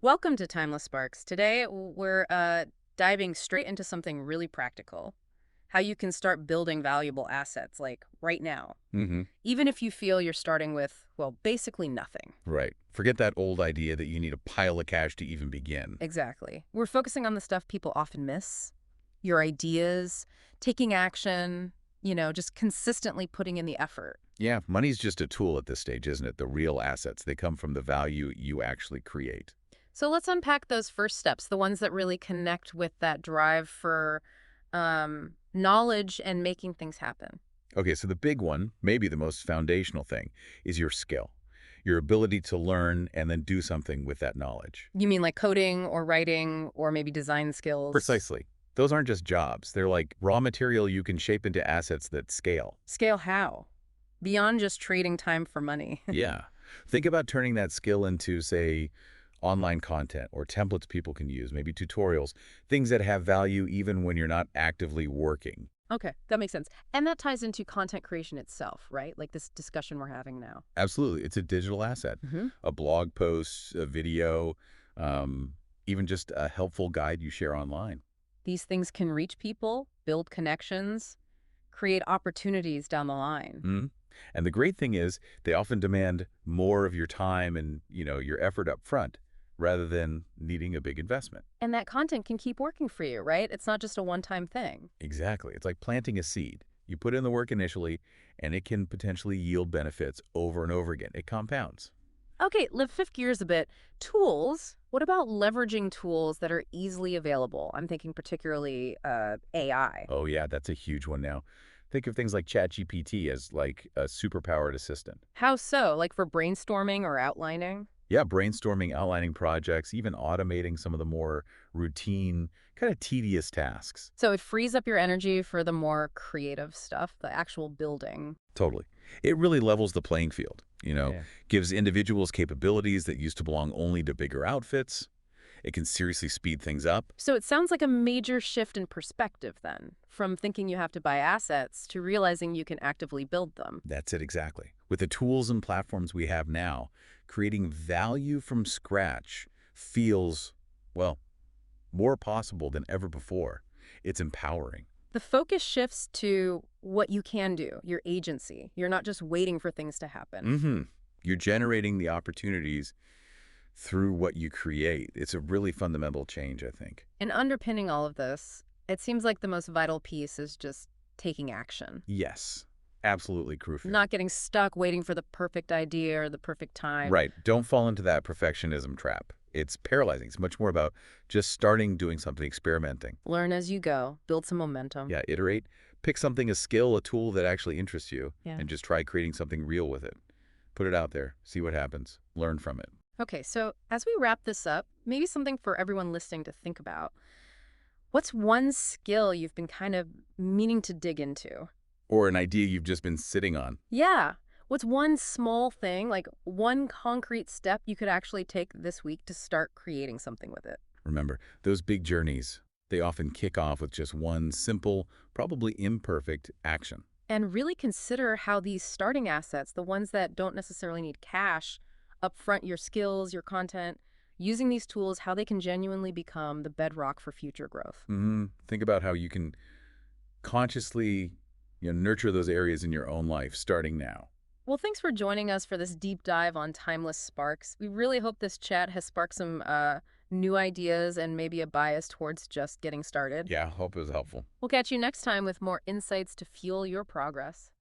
Welcome to Timeless Sparks. Today, we're diving straight into something really practical, how you can start building valuable assets, like right now, Hmm. even if you feel you're starting with, well, basically nothing. Right. Forget that old idea that you need a pile of cash to even begin. Exactly. We're focusing on the stuff people often miss, your ideas, taking action, just consistently putting in the effort. Yeah, money's just a tool at this stage, isn't it? The real assets, they come from the value you actually create. So let's unpack those first steps, the ones that really connect with that drive for knowledge and making things happen. Okay, so the big one, maybe the most foundational thing, is your skill, your ability to learn and then do something with that knowledge. You mean like coding or writing or maybe design skills? Precisely. Those aren't just jobs. They're like raw material you can shape into assets that scale. Scale how? Beyond just trading time for money. Yeah. Think about turning that skill into, say, online content or templates people can use, maybe tutorials, things that have value even when you're not actively working. Okay, that makes sense. And that ties into content creation itself, right? Like this discussion we're having now. Absolutely. It's a digital asset. Hmm. A blog post, a video, um, even just a helpful guide you share online. These things can reach people, build connections, create opportunities down the line. Mhm. And the great thing is they often demand more of your time and, your effort up front rather than needing a big investment. And that content can keep working for you, right? It's not just a one-time thing. Exactly. It's like planting a seed. You put in the work initially, and it can potentially yield benefits over and over again. It compounds. Okay, let's shift gears a bit. Tools. What about leveraging tools that are easily available? I'm thinking particularly AI. Oh, yeah, that's a huge one now. Think of things like ChatGPT as like a superpowered assistant. How so? Like for brainstorming or outlining? Yeah, brainstorming, outlining projects, even automating some of the more routine, kind of tedious tasks. So it frees up your energy for the more creative stuff, the actual building. Totally. It really levels the playing field, Yeah. gives individuals capabilities that used to belong only to bigger outfits. It can seriously speed things up. So it sounds like a major shift in perspective then, from thinking you have to buy assets to realizing you can actively build them. That's it exactly. With the tools and platforms we have now, creating value from scratch feels, well, more possible than ever before. It's empowering. The focus shifts to what you can do, your agency. You're not just waiting for things to happen. Hmm. You're generating the opportunities through what you create. It's a really fundamental change, I think. And underpinning all of this, it seems like the most vital piece is just taking action, Yes, absolutely crucial. not getting stuck waiting for the perfect idea or the perfect time. Right. Don't fall into that perfectionism trap. It's paralyzing. It's much more about just starting doing something, experimenting. Learn as you go, build some momentum. Yeah, iterate. Pick something, a skill, a tool that actually interests you, Yeah. and just try creating something real with it. Put it out there, see what happens, learn from it. Okay, so as we wrap this up, maybe something for everyone listening to think about. What's one skill you've been kind of meaning to dig into? Or an idea you've just been sitting on. Yeah. What's one small thing, like one concrete step you could actually take this week to start creating something with it? Remember, those big journeys, they often kick off with just one simple, probably imperfect action. And really consider how these starting assets, the ones that don't necessarily need cash, upfront your skills, your content, using these tools, how they can genuinely become the bedrock for future growth. Think about how you can consciously nurture those areas in your own life starting now. Well, thanks for joining us for this deep dive on Timeless Sparks. We really hope this chat has sparked some new ideas and maybe a bias towards just getting started. Yeah, hope it was helpful. We'll catch you next time with more insights to fuel your progress.